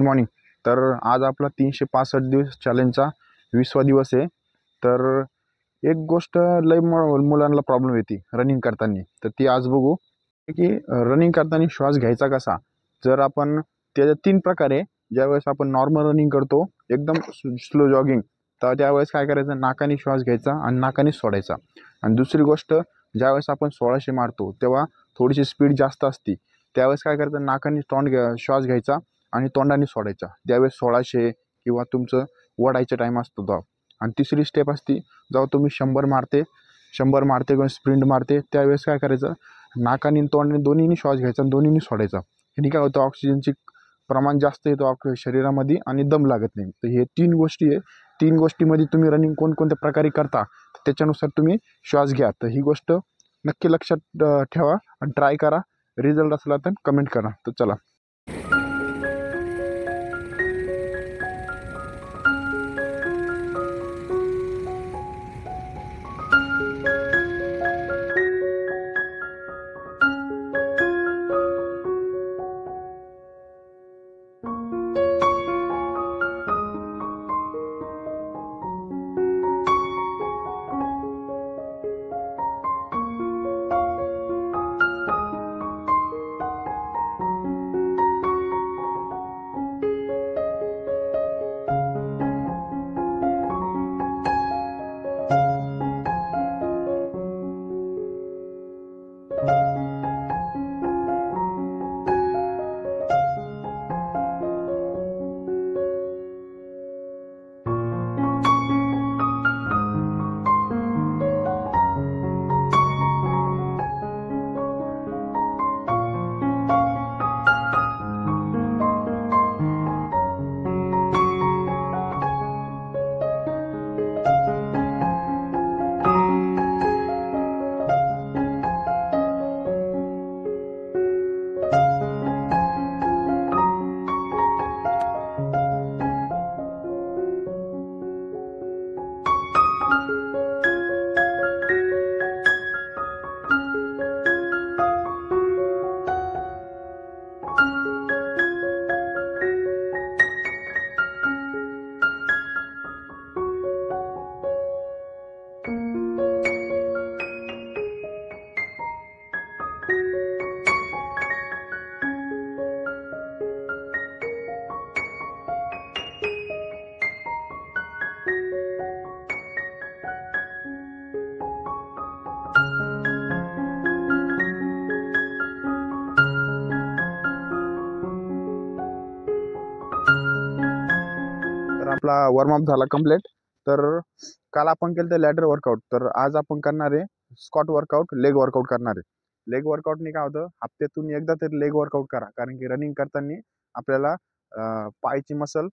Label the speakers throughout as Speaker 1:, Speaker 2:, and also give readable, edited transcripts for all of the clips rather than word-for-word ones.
Speaker 1: Morning. तर आज आपला 365 दिवस चॅलेंजचा 20वा दिवस आहे. तर एक गोष्ट लय मुलांना प्रॉब्लेम येते रनिंग करताना, तर ती आज बघू की रनिंग करताना श्वास घ्यायचा कसा. जर आपण त्याच्या 3 प्रकार आहे. ज्यावेळेस आपण नॉर्मल रनिंग करतो, एकदम स्लो जॉगिंग, तर त्यावेळेस काय करायचं, नाकाने श्वास घ्यायचा आणि नाकाने सोडायचा. आणि दुसरी गोष्ट, ज्यावेळेस आपण 1600 मारतो तेव्हा थोडीशी स्पीड जास्त असते, त्यावेळेस काय करायचं, नाकाने श्वास घ्यायचा आणि तोंडाने सोडायचा. त्यावेळेस 1600 किंवा तुमचं ओढायचा टाईम असतो तो. आणि तिसरी स्टेप असते, जेव्हा तुम्ही 100 मारते किंवा स्प्रिंट मारते, त्यावेळेस काय करायचं, नाकाने आणि तोंडाने दोन्हीने श्वास घ्यायचा आणि दोन्हीने सोडायचा. ह्यानी काय होतं, ऑक्सिजनची प्रमाण जास्त येतो शरीरामध्ये आणि दम लागत नाही. तर हे 3 गोष्टी आहे. 3 गोष्टीमध्ये तुम्ही रनिंग कोणकोणत्या प्रकारे करता त्याच्यानुसार तुम्ही श्वास घ्या. तर ही गोष्ट नक्की लक्षात ठेवा आणि ट्राय करा. रिझल्ट असला तर कमेंट करा. तर चला. तर आपला वॉर्मअप झाला कंप्लीट. तर काल आपण केलं तर लॅडर वर्कआउट, तर आज आपण करणार आहे स्क्वॉट वर्कआउट, लेग वर्कआउट करणार आहे. लेग वर्कआउटने काय होतं, हप्त्यातून एकदा तरी लेग वर्कआउट करा. कारण की रनिंग करताना आपल्याला पायची मसल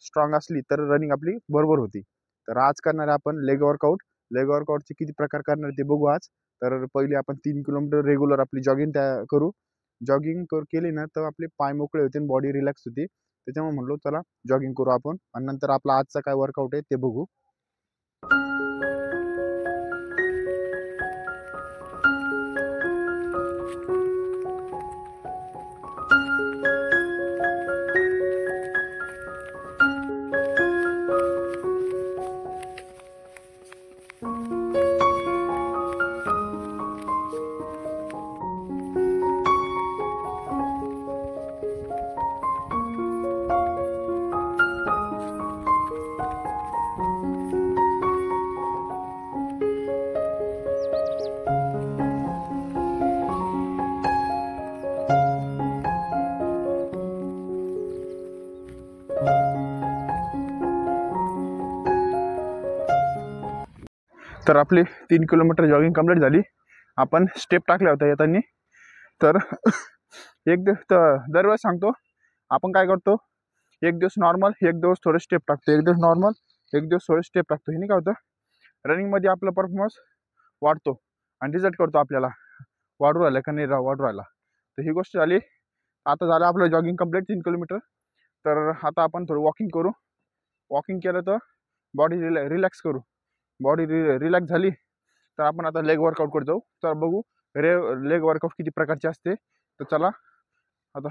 Speaker 1: स्ट्रॉंग असली तर रनिंग आपली बरोबर होती. तर आज करणार आहे आपण लेग वर्कआउट. लेग वर्कआउटचे किती प्रकार करणार ते बघू आज. तर पहिले आपण 3 किलोमीटर रेग्युलर आपली जॉगिंग करू. जॉगिंग केली ना तर आपले पाय मोकळे होते आणि बॉडी रिलॅक्स होती. त्याच्यामुळे म्हणलो चला जॉगिंग करू आपण आणि नंतर आपला आजचा काय वर्कआउट आहे ते बघू. तर आपली 3 किलोमीटर जॉगिंग कंप्लीट झाली. आपण स्टेप टाकल्या होत्या येताना. तर एक दिवस दरवेळेस सांगतो आपण काय करतो, एक दिवस नॉर्मल, एक दिवस थोडे स्टेप टाकतो, एक दिवस नॉर्मल, एक दिवस थोडे स्टेप टाकतो. हे नाही काय होतं, रनिंगमध्ये आपला परफॉर्मन्स वाढतो आणि रिझल्ट करतो आपल्याला वाढू राहिला का नाही वाढू राहिला. तर ही गोष्ट झाली. आता झालं आपलं जॉगिंग कंप्लीट 3 किलोमीटर. तर आता आपण थोडं वॉकिंग करू. वॉकिंग केलं तर बॉडी रिलॅक्स करू. बॉडी रिलॅक्स झाली तर आपण आता लेग वर्कआउट करत जाऊ. तर बघू लेग वर्कआउट किती प्रकारचे असते. तर चला आता.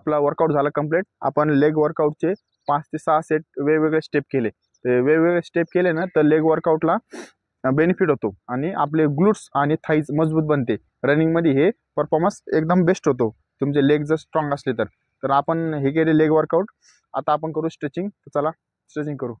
Speaker 1: आपला वर्कआउट झाला कंप्लीट. आपण लेग वर्कआउटचे 5 ते 6 सेट वेगवेगळे स्टेप केले. ते वेगवेगळे स्टेप केले ना तर लेग वर्कआउटला बेनिफिट होतो आणि आपले ग्लूट्स आणि थाईज मजबूत बनते. रनिंगमध्ये हे परफॉर्मन्स एकदम बेस्ट होतो तुमचे लेग जर स्ट्रॉंग असले तर. तर आपण हे केले लेग वर्कआउट. आता आपण करू स्ट्रेचिंग. चला स्ट्रेचिंग करू.